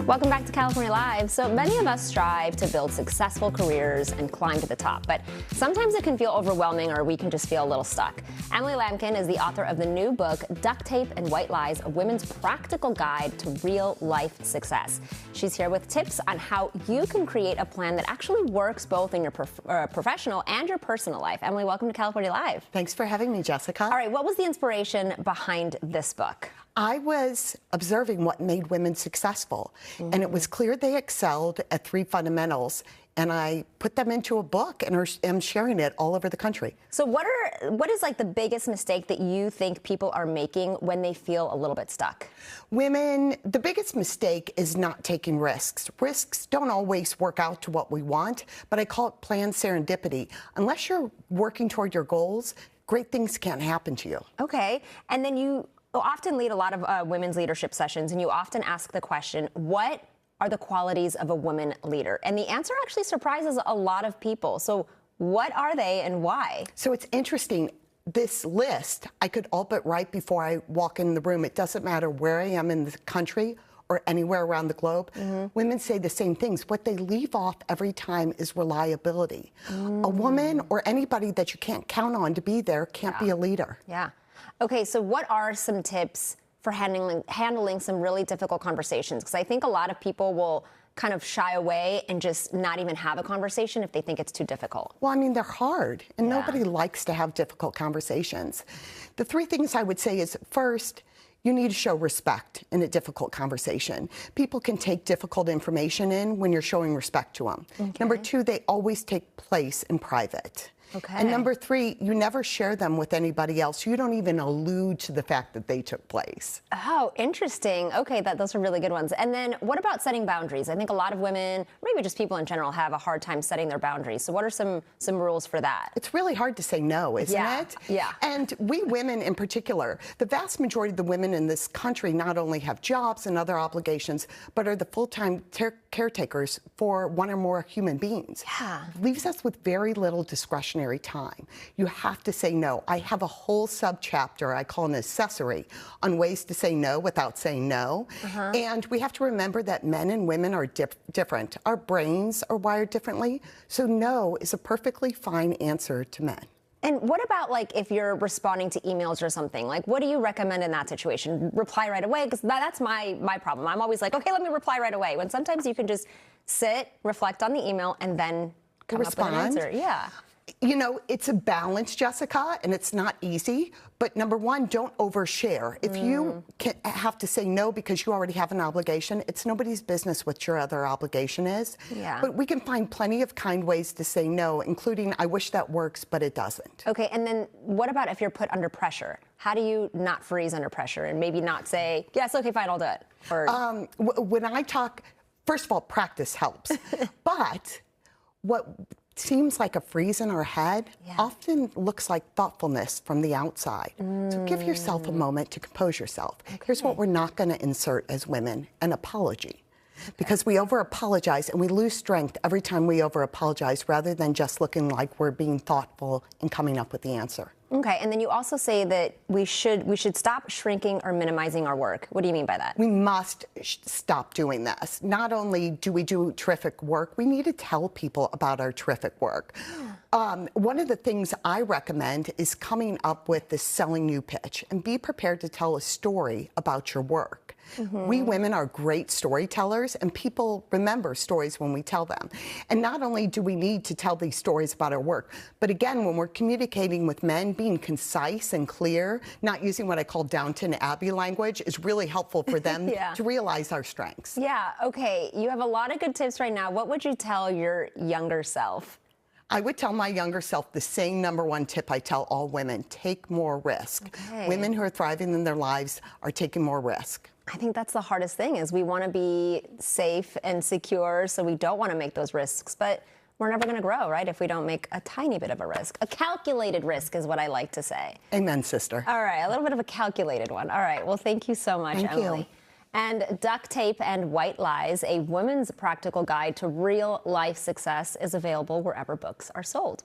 Welcome back to California Live. So many of us strive to build successful careers and climb to the top, but sometimes it can feel overwhelming or we can just feel a little stuck. Emily Lampkin is the author of the new book, Duct Tape and White Lies, a women's practical guide to real life success. She's here with tips on how you can create a plan that actually works both in your professional and your personal life. Emily, welcome to California Live. Thanks for having me, Jessica. All right, what was the inspiration behind this book? I was observing what made women successful, and it was clear they excelled at three fundamentals, and I put them into a book and am sharing it all over the country. So what is like the biggest mistake that you think people are making when they feel a little bit stuck? Women, the biggest mistake is not taking risks. Risks don't always work out to what we want, but I call it planned serendipity. Unless you're working toward your goals, great things can't happen to you. Okay, and then you often lead a lot of women's leadership sessions, and you often ask the question, what are the qualities of a woman leader? And the answer actually surprises a lot of people. So what are they and why? So it's interesting. This list, I could all but write before I walk in the room. It doesn't matter where I am in the country or anywhere around the globe. Women say the same things. What they leave off every time is reliability. A woman or anybody that you can't count on to be there can't be a leader. Yeah. Okay, so what are some tips for handling some really difficult conversations? Because I think a lot of people will kind of shy away and just not even have a conversation if they think it's too difficult. Well, I mean, they're hard, and nobody likes to have difficult conversations. The three things I would say is, first, you need to show respect in a difficult conversation. People can take difficult information in when you're showing respect to them. Number two, they always take place in private. And number three, you never share them with anybody else. You don't even allude to the fact that they took place. Oh, interesting. Okay, those are really good ones. And then what about setting boundaries? I think a lot of women, maybe just people in general, have a hard time setting their boundaries. So what are some rules for that? It's really hard to say no, isn't it? Yeah. And we women in particular, the vast majority of the women in this country not only have jobs and other obligations, but are the full-time caretakers for one or more human beings. Yeah. Leaves us with very little discretionary time. You have to say no. I have a whole subchapter I call an accessory on ways to say no without saying no. And we have to remember that men and women are different. Our brains are wired differently. So no is a perfectly fine answer to men. And what about, like, if you're responding to emails or something? Like, what do you recommend in that situation? Reply right away? Because that's my problem. I'm always like, okay, let me reply right away. When sometimes you can just sit, reflect on the email, and then come up with an answer. Yeah. You know, it's a balance, Jessica, and it's not easy. But number one, don't overshare. If you have to say no because you already have an obligation, it's nobody's business what your other obligation is. Yeah. But we can find plenty of kind ways to say no, including, I wish that works, but it doesn't. Okay, and then what about if you're put under pressure? How do you not freeze under pressure and maybe not say, yes, okay, fine, I'll do it? Or when I talk, first of all, practice helps. But what seems like a freeze in our head often looks like thoughtfulness from the outside. So give yourself a moment to compose yourself. Here's what we're not going to insert as women: an apology. Because we over-apologize and we lose strength every time we over-apologize rather than just looking like we're being thoughtful and coming up with the answer. Okay, and then you also say that we should stop shrinking or minimizing our work. What do you mean by that? We must stop doing this. Not only do we do terrific work, we need to tell people about our terrific work. One of the things I recommend is coming up with this selling you pitch and be prepared to tell a story about your work. We women are great storytellers, and people remember stories when we tell them. And not only do we need to tell these stories about our work, but again, when we're communicating with men, being concise and clear, not using what I call Downton Abbey language, is really helpful for them to realize our strengths. Yeah, okay. You have a lot of good tips right now. What would you tell your younger self? I would tell my younger self the same number one tip I tell all women: take more risk. Women who are thriving in their lives are taking more risk. I think that's the hardest thing, is we want to be safe and secure, so we don't want to make those risks. But we're never going to grow, right, if we don't make a tiny bit of a risk. A calculated risk is what I like to say. Amen, sister. All right, a little bit of a calculated one. All right, well, thank you so much, Emily. And Duct Tape and White Lies, a woman's practical guide to real life success, is available wherever books are sold.